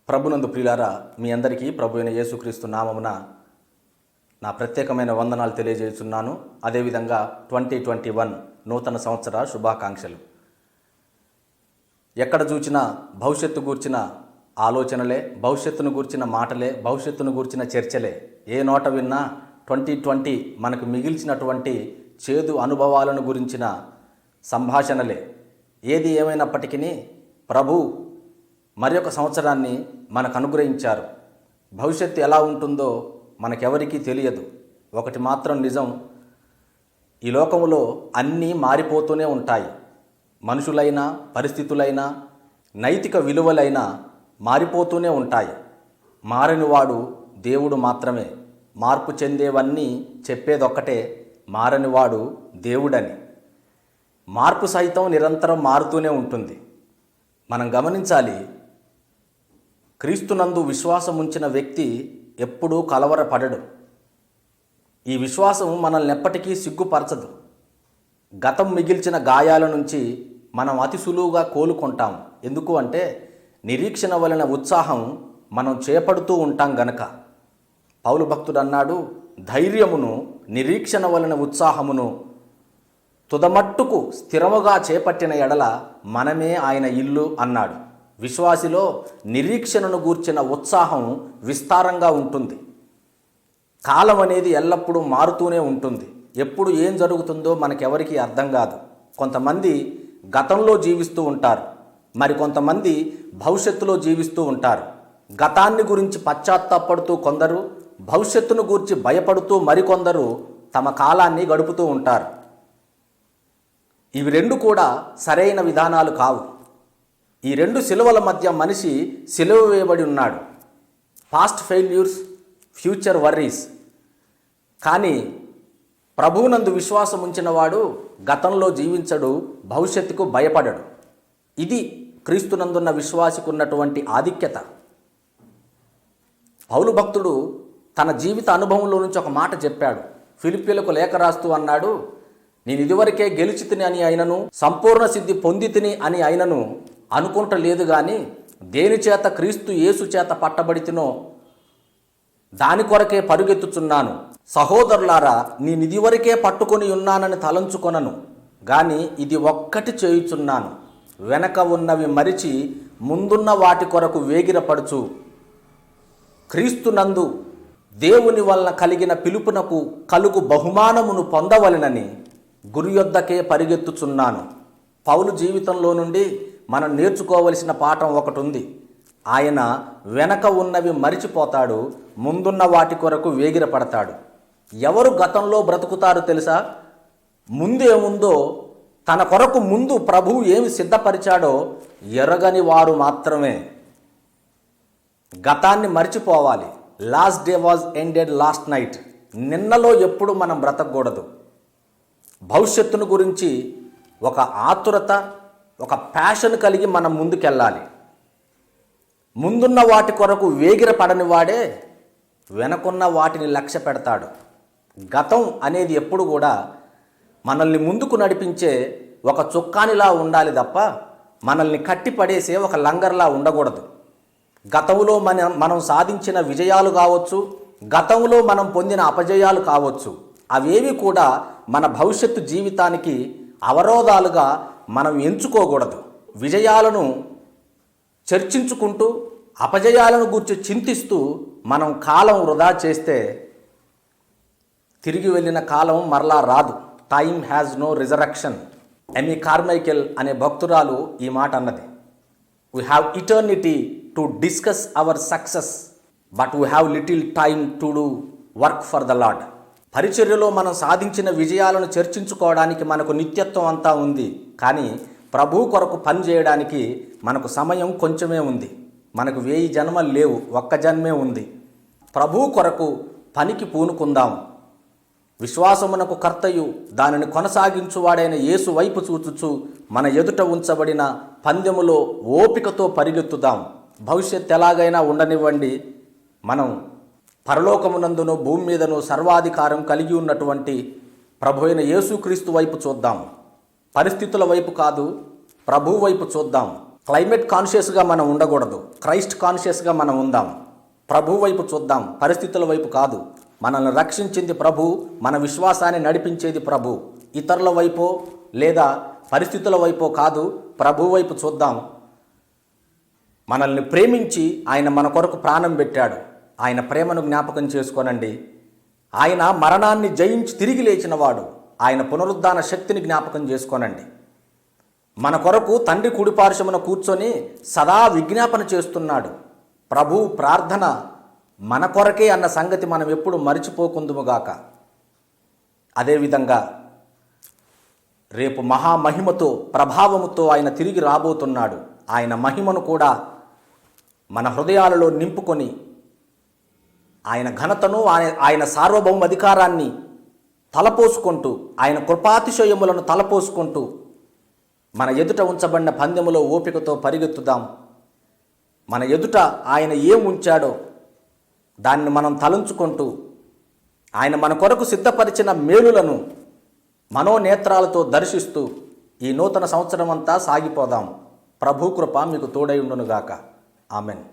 ప్రభునందు ప్రియులారా, మీ అందరికీ ప్రభు అయిన యేసుక్రీస్తు నామమున నా ప్రత్యేకమైన వందనాలు తెలియజేస్తున్నాను. అదేవిధంగా 2021 నూతన సంవత్సర శుభాకాంక్షలు. ఎక్కడ చూచినా భవిష్యత్తు గూర్చిన ఆలోచనలే, భవిష్యత్తును గూర్చిన మాటలే, భవిష్యత్తును గూర్చిన చర్చలే. ఏ నోట విన్నా 2020 మనకు మిగిల్చినటువంటి చేదు అనుభవాలను గురించిన సంభాషణలే. ఏది ఏమైనప్పటికీ ప్రభు మరొక సంవత్సరాన్ని మనకు అనుగ్రహించారు. భవిష్యత్తు ఎలా ఉంటుందో మనకెవరికీ తెలియదు. ఒకటి మాత్రం నిజం, ఈ లోకములో అన్నీ మారిపోతూనే ఉంటాయి. మనుషులైనా, పరిస్థితులైనా, నైతిక విలువలైనా మారిపోతూనే ఉంటాయి. మారనివాడు దేవుడు మాత్రమే. మార్పు చెందేవన్నీ చెప్పేదొక్కటే, మారనివాడు దేవుడని. మార్పు సైతం నిరంతరం మారుతూనే ఉంటుంది. మనం గమనించాలి, క్రీస్తునందు విశ్వాసం ఉంచిన వ్యక్తి ఎప్పుడూ కలవరపడడు. ఈ విశ్వాసం మనల్ని ఎప్పటికీ సిగ్గుపరచదు. గతం మిగిల్చిన గాయాల నుంచి మనం అతి సులువుగా కోలుకుంటాం. ఎందుకు అంటే నిరీక్షణ వలన ఉత్సాహం మనం చేపడుతూ ఉంటాం గనక. పౌలు భక్తుడు అన్నాడు, ధైర్యమును నిరీక్షణ వలన ఉత్సాహమును తుదమట్టుకు స్థిరముగా చేపట్టిన ఎడల మనమే ఆయన ఇల్లు అన్నాడు. విశ్వాసిలో నిరీక్షణను గూర్చిన ఉత్సాహం విస్తారంగా ఉంటుంది. కాలం అనేది ఎల్లప్పుడూ మారుతూనే ఉంటుంది. ఎప్పుడు ఏం జరుగుతుందో మనకెవరికీ అర్థం కాదు. కొంతమంది గతంలో జీవిస్తూ ఉంటారు, మరి కొంతమంది భవిష్యత్తులో జీవిస్తూ ఉంటారు. గతాన్ని గురించి పశ్చాత్తాపడుతూ కొందరు, భవిష్యత్తును గురించి భయపడుతూ మరికొందరు తమ కాలాన్ని గడుపుతూ ఉంటారు. ఇవి రెండు కూడా సరైన విధానాలు కావు. ఈ రెండు సిలువల మధ్య మనిషి సిలువ వేయబడి ఉన్నాడు. Past failures, future worries. కానీ ప్రభువునందు విశ్వాసం ఉంచిన వాడు గతంలో జీవించడు, భవిష్యత్తుకు భయపడడు. ఇది క్రీస్తునందున్న విశ్వాసికి ఉన్నటువంటి ఆధిక్యత. పౌలు భక్తుడు తన జీవిత అనుభవంలో నుంచి ఒక మాట చెప్పాడు. ఫిలిప్పీలకు లేఖ రాస్తూ అన్నాడు, నేను ఇదివరకే గెలిచితిని అని అయినను, సంపూర్ణ సిద్ధి పొందితిని అని అయినను అనుకుంటలేదు, కానీ దేని చేత క్రీస్తు యేసు చేత పట్టబడితినో దాని కొరకే పరుగెత్తుచున్నాను. సహోదరులారా, నేను ఇదివరకే పట్టుకొని ఉన్నానని తలంచుకొనను, కానీ ఇది ఒక్కటి చేయుచున్నాను, వెనక ఉన్నవి మరిచి ముందున్న వాటి కొరకు వేగిరపడుచు క్రీస్తునందు దేవుని వలన కలిగిన పిలుపునకు కలుగు బహుమానమును పొందవలెనని గురి యొద్దకే పరిగెత్తుచున్నాను. పౌలు జీవితంలో నుండి మనం నేర్చుకోవలసిన పాఠం ఒకటి ఉంది. ఆయన వెనక ఉన్నవి మరిచిపోతాడు, ముందున్న వాటి కొరకు వేగిరపడతాడు. ఎవరు గతంలో బ్రతుకుతారు తెలుసా? ముందేముందో తన కొరకు ముందు ప్రభువు ఏమి సిద్ధపరిచాడో ఎరగని వారు మాత్రమే. గతాన్ని మరిచిపోవాలి. Last day was ended last night. నిన్నలో ఎప్పుడు మనం బ్రతకూడదు. భవిష్యత్తును గురించి ఒక ఆతురత, ఒక ప్యాషన్ కలిగి మనం ముందుకెళ్ళాలి. ముందున్న వాటి కొరకు వేగిరపడని వాడే వెనకున్న వాటిని లక్ష్య పెడతాడు. గతం అనేది ఎప్పుడు కూడా మనల్ని ముందుకు నడిపించే ఒక చుక్కానిలా ఉండాలి తప్ప మనల్ని కట్టిపడేసే ఒక లంగర్లా ఉండకూడదు. గతంలో మనం సాధించిన విజయాలు కావచ్చు, గతంలో మనం పొందిన అపజయాలు కావచ్చు, అవేవి కూడా మన భవిష్యత్తు జీవితానికి అవరోధాలుగా మనం ఎంచుకోకూడదు. విజయాలను చర్చించుకుంటూ అపజయాలను గురించి చింతిస్తూ మనం కాలం వృధా చేస్తే తిరిగి వెళ్ళిన కాలం మరలా రాదు. Time has no resurrection. Amy Carmichael అనే భక్తురాలు ఈ మాట అన్నది. We have eternity to discuss our success, but we have little time to do work for the lord. పరిచర్యలో మనం సాధించిన విజయాలను చర్చించుకోవడానికి మనకు నిత్యత్వం అంతా ఉంది, కానీ ప్రభు కొరకు పని చేయడానికి మనకు సమయం కొంచెమే ఉంది. మనకు 1000 జన్మలు లేవు, ఒక్క జన్మే ఉంది. ప్రభు కొరకు పనికి పూనుకుందాం. విశ్వాసమునకు కర్తయు దానిని కొనసాగించువాడైన యేసు వైపు చూచుచు మన ఎదుట ఉంచబడిన పందెములో ఓపికతో పరిగెత్తుదాం. భవిష్యత్తు ఎలాగైనా ఉండనివ్వండి, మనం పరలోకమునందును భూమి మీదను సర్వాధికారం కలిగి ఉన్నటువంటి ప్రభు అయిన యేసుక్రీస్తు వైపు చూద్దాం. పరిస్థితుల వైపు కాదు, ప్రభు వైపు చూద్దాం. క్లైమేట్ కాన్షియస్గా మనం ఉండకూడదు, క్రైస్ట్ కాన్షియస్గా మనం ఉందాం. ప్రభు వైపు చూద్దాం, పరిస్థితుల వైపు కాదు. మనల్ని రక్షించింది ప్రభు, మన విశ్వాసాన్ని నడిపించేది ప్రభు. ఇతరుల వైపో లేదా పరిస్థితుల వైపో కాదు, ప్రభు వైపు చూద్దాం. మనల్ని ప్రేమించి ఆయన మన కొరకు ప్రాణం పెట్టాడు. ఆయన ప్రేమను జ్ఞాపకం చేసుకోనండి. ఆయన మరణాన్ని జయించి తిరిగి లేచినవాడు. ఆయన పునరుద్ధాన శక్తిని జ్ఞాపకం చేసుకోనండి. మన కొరకు తండ్రి కుడిపార్శ్వమున కూర్చొని సదా విజ్ఞాపన చేస్తున్నాడు. ప్రభు ప్రార్థన మన కొరకే అన్న సంగతి మనం ఎప్పుడు మరిచిపోకుందుముగాక. అదేవిధంగా రేపు మహామహిమతో ప్రభావముతో ఆయన తిరిగి రాబోతున్నాడు. ఆయన మహిమను కూడా మన హృదయాలలో నింపుకొని ఆయన ఘనతను ఆయన సార్వభౌమ అధికారాన్ని తలపోసుకుంటూ, ఆయన కృపాతిశయములను తలపోసుకుంటూ మన ఎదుట ఉంచబడిన పందెములో ఓపికతో పరిగెత్తుదాం. మన ఎదుట ఆయన ఏం ఉంచాడో దాన్ని మనం తలంచుకుంటూ, ఆయన మన కొరకు సిద్ధపరిచిన మేలులను మనోనేత్రాలతో దర్శిస్తూ ఈ నూతన సంవత్సరం అంతా సాగిపోదాం. ప్రభు కృప మీకు తోడై ఉండునుగాక. ఆమెన్.